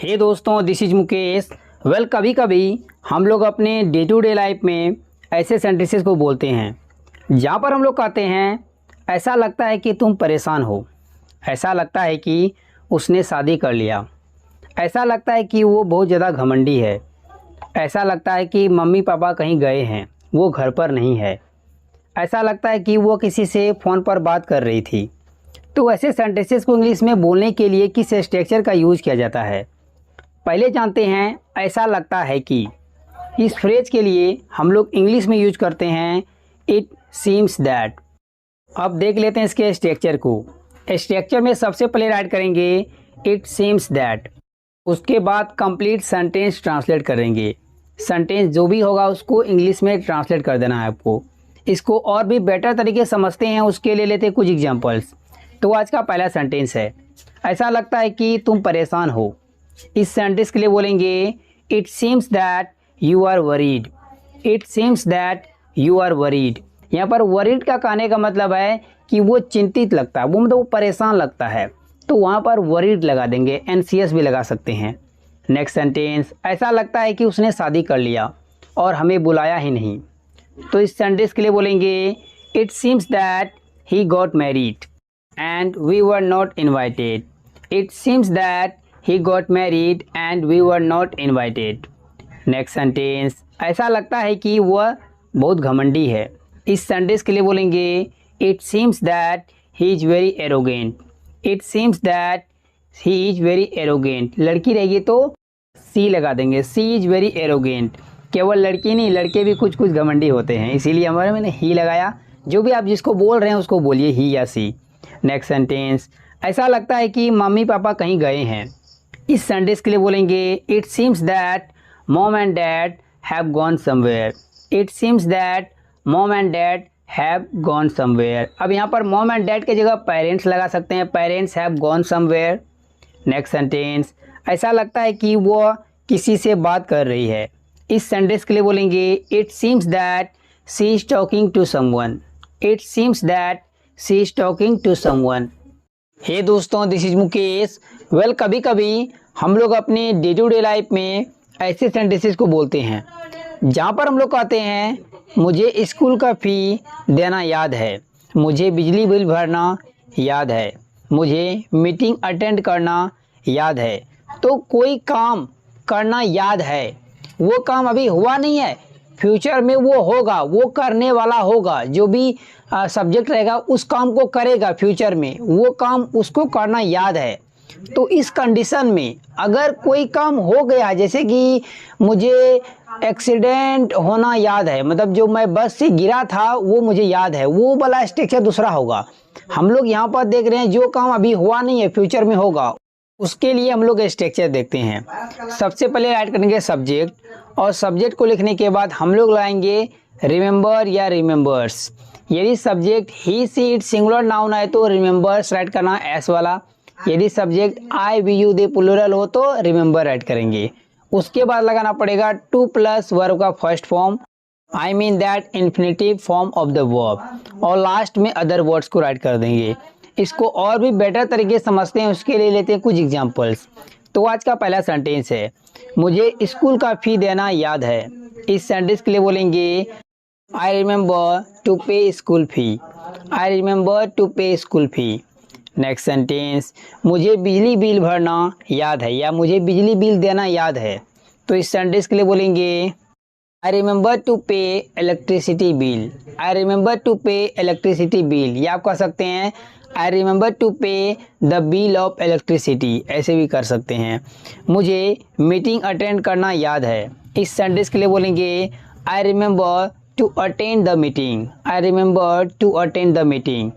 हे दोस्तों, this is Mukesh. कभी कभी हम लोग अपने डे टू डे लाइफ में ऐसे सेंटेंसेस को बोलते हैं जहाँ पर हम लोग कहते हैं ऐसा लगता है कि तुम परेशान हो, ऐसा लगता है कि उसने शादी कर लिया, ऐसा लगता है कि वो बहुत ज़्यादा घमंडी है, ऐसा लगता है कि मम्मी पापा कहीं गए हैं, वो घर पर नहीं है, ऐसा लगता है कि वो किसी से फ़ोन पर बात कर रही थी। तो ऐसे सेंटेंसेस को इंग्लिश में बोलने के लिए किस स्ट्रक्चर का यूज़ किया जाता है, पहले जानते हैं। ऐसा लगता है कि इस फ्रेज के लिए हम लोग इंग्लिश में यूज करते हैं इट सीम्स दैट। अब देख लेते हैं इसके स्ट्रक्चर को। स्ट्रक्चर में सबसे पहले राइट करेंगे इट सीम्स दैट, उसके बाद कंप्लीट सेंटेंस ट्रांसलेट करेंगे। सेंटेंस जो भी होगा उसको इंग्लिश में ट्रांसलेट कर देना है आपको। इसको और भी बेटर तरीके से समझते हैं, उसके लिए लेते हैं कुछ एग्जांपल्स। तो आज का पहला सेंटेंस है, ऐसा लगता है कि तुम परेशान हो। इस सेंटेंस के लिए बोलेंगे it seems that you are worried. It seems that you are worried. यहाँ पर वरीड का कहने का मतलब है कि वो चिंतित लगता है, वो मतलब वो परेशान लगता है, तो वहाँ पर वरीड लगा देंगे, एनसीएस भी लगा सकते हैं। नेक्स्ट सेंटेंस, ऐसा लगता है कि उसने शादी कर लिया और हमें बुलाया ही नहीं। तो इस सेंटेंस के लिए बोलेंगे it seems that he got married and we were not invited. It seems that he got married and we were not invited. Next sentence, ऐसा लगता है कि वह बहुत घमंडी है। इस सेंटेंस के लिए बोलेंगे it seems that he is very arrogant. It seems that he is very arrogant. लड़की रहेगी तो सी लगा देंगे, सी इज़ वेरी एरोगेंट। केवल लड़की नहीं, लड़के भी कुछ कुछ घमंडी होते हैं, इसीलिए हमारे मैंने ही लगाया। जो भी आप जिसको बोल रहे हैं उसको बोलिए ही या सी। नेक्स्ट सेंटेंस, ऐसा लगता है कि मम्मी पापा कहीं गए हैं। इस सेंटेंस के लिए बोलेंगे it seems that mom and dad have gone somewhere. It seems that mom and dad have gone somewhere. अब यहाँ पर मॉम एंड डैड की जगह पेरेंट्स लगा सकते हैं, parents have gone somewhere. Next sentence, ऐसा लगता है कि वो किसी से बात कर रही है। इस सेंटेंस के लिए बोलेंगे it seems that she is talking to someone. It seems that she is talking to someone. Hey दोस्तों, दिस इज मुकेश। कभी कभी हम लोग अपने डे टू डे लाइफ में ऐसे सेंटेंसेस को बोलते हैं जहाँ पर हम लोग कहते हैं मुझे स्कूल का फ़ी देना याद है, मुझे बिजली बिल भरना याद है, मुझे मीटिंग अटेंड करना याद है। तो कोई काम करना याद है, वो काम अभी हुआ नहीं है, फ्यूचर में वो होगा, वो करने वाला होगा। जो भी सब्जेक्ट रहेगा उस काम को करेगा, फ्यूचर में वो काम उसको करना याद है। तो इस कंडीशन में अगर कोई काम हो गया, जैसे कि मुझे एक्सीडेंट होना याद है, मतलब जो मैं बस से गिरा था वो मुझे याद है, वो वाला स्ट्रक्चर दूसरा होगा। हम लोग यहाँ पर देख रहे हैं जो काम अभी हुआ नहीं है, फ्यूचर में होगा, उसके लिए हम लोग स्ट्रक्चर देखते हैं। सबसे पहले राइट करेंगे सब्जेक्ट, और सब्जेक्ट को लिखने के बाद हम लोग लाएंगे रिमेंबर या रिमेंबर्स। यदि subject he she it singular noun है तो रिमेंबर्स राइट करना एस वाला। यदि subject I we you they plural हो तो रिमेंबर राइट करेंगे। उसके बाद लगाना पड़ेगा टू प्लस वर्ब का first form, I mean that infinitive form of the verb, और लास्ट में अदर वर्ड्स को राइट कर देंगे। इसको और भी बेटर तरीके से समझते हैं, उसके लिए लेते हैं कुछ एग्जांपल्स। तो आज का पहला सेंटेंस है, मुझे स्कूल का फ़ी देना याद है। इस सेंटेंस के लिए बोलेंगे I remember to pay school fee. I remember to pay school fee. Next sentence, मुझे बिजली बिल भरना याद है या मुझे बिजली बिल देना याद है। तो इस सेंटेंस के लिए बोलेंगे I remember to pay electricity bill. I remember to pay electricity bill, या आप कह सकते हैं I remember to pay the bill of electricity, ऐसे भी कर सकते हैं। मुझे मीटिंग अटेंड करना याद है। इस सेंटेंस के लिए बोलेंगे I remember to attend the meeting. I remember to attend the meeting.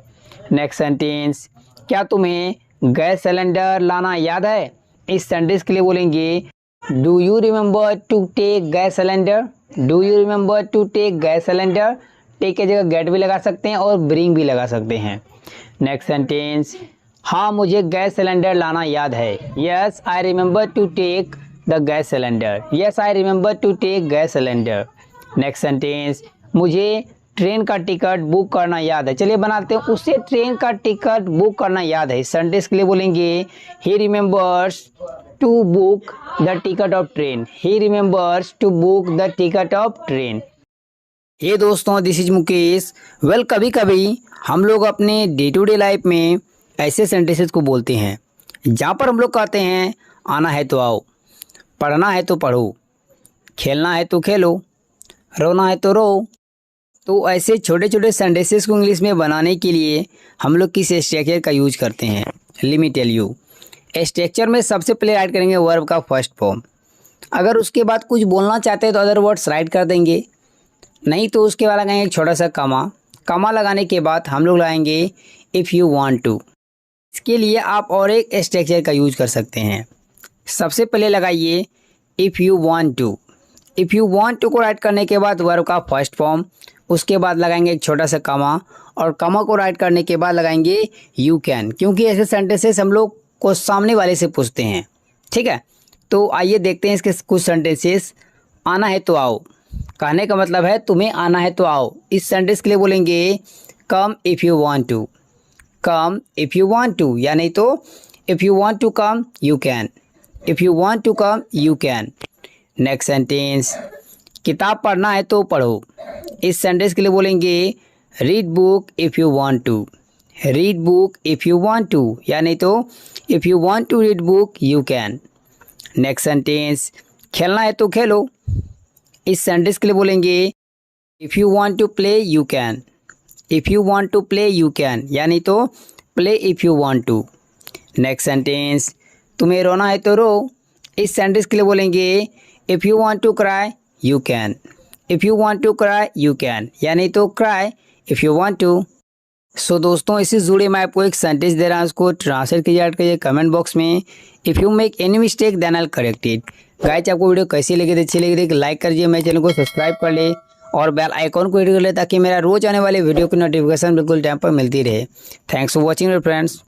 Next sentence, क्या तुम्हें गैस सिलेंडर लाना याद है। इस सेंटेंस के लिए बोलेंगे do you remember to take gas cylinder. Do you remember to take gas cylinder. Take की जगह गेट भी लगा सकते हैं और ब्रिंग भी लगा सकते हैं। नेक्स्ट सेंटेंस, हाँ मुझे गैस सिलेंडर लाना याद है। Yes I remember to take the gas cylinder. Yes I remember to take gas cylinder. Next sentence, मुझे ट्रेन का टिकट बुक करना याद है। चलिए बनाते हैं, उसे ट्रेन का टिकट बुक करना याद है। सेंटेंस के लिए बोलेंगे he remembers to book the ticket of train. He remembers to book the ticket of train. ये दोस्तों, दिस इज मुकेश। कभी कभी हम लोग अपने डे टू डे लाइफ में ऐसे सेंटेंसेस को बोलते हैं जहाँ पर हम लोग कहते हैं आना है तो आओ, पढ़ना है तो पढ़ो, खेलना है तो खेलो, रोना है तो रो। तो ऐसे छोटे छोटे सेंटेंसेस को इंग्लिश में बनाने के लिए हम लोग किस स्ट्रक्चर का यूज करते हैं? Let me tell you. Structure में सबसे पहले राइट करेंगे वर्ब का फर्स्ट फॉर्म। अगर उसके बाद कुछ बोलना चाहते हैं तो अदर वर्ड्स राइट कर देंगे, नहीं तो उसके बाद लगाएंगे एक छोटा सा कमा लगाने के बाद हम लोग लगाएंगे इफ़ यू वांट टू। इसके लिए आप और एक स्ट्रक्चर का यूज कर सकते हैं। सबसे पहले लगाइए if you want to. If you want to को राइट करने के बाद वर्ब का फर्स्ट फॉर्म, उसके बाद लगाएंगे एक छोटा सा कमा, और कमा को राइट करने के बाद लगाएंगे यू कैन, क्योंकि ऐसे सेंटेंसेस हम लोग को सामने वाले से पूछते हैं। ठीक है, तो आइए देखते हैं इसके कुछ सेंटेंसेस। आना है तो आओ, कहने का मतलब है तुम्हें आना है तो आओ। इस सेंटेंस के लिए बोलेंगे come if you want to. Come if you want to, या नहीं तो if you want to come you can. If you want to come you can. Next sentence, किताब पढ़ना है तो पढ़ो। इस सेंटेंस के लिए बोलेंगे read book if you want to. Read book if you want to, या नहीं तो if you want to read book you can. Next sentence, खेलना है तो खेलो। इस सेंटेंस के लिए बोलेंगे if you want to play you can. If you want to play you can, या नहीं तो play if you want to. Next sentence, तुम्हें रोना है तो रो। इस सेंटेंस के लिए बोलेंगे if you want to cry you can. If you want to cry you can, या नहीं तो cry if you want to. So दोस्तों, इसी जुड़े मैं आपको एक सेंटेंस दे रहा हूँ, उसको ट्रांसलेट कीजिए, ऐड करिए कमेंट बॉक्स में। If you make any mistake then I will correct it. Guys, आपको वीडियो कैसी लगी? अच्छी लगी तो लाइक करिए, मेरे चैनल को सब्सक्राइब कर ले और बेल आइकॉन को हिट कर ले, ताकि मेरा रोज आने वाले वीडियो की नोटिफिकेशन बिल्कुल टाइम पर मिलती रहे। Thanks for watching friends.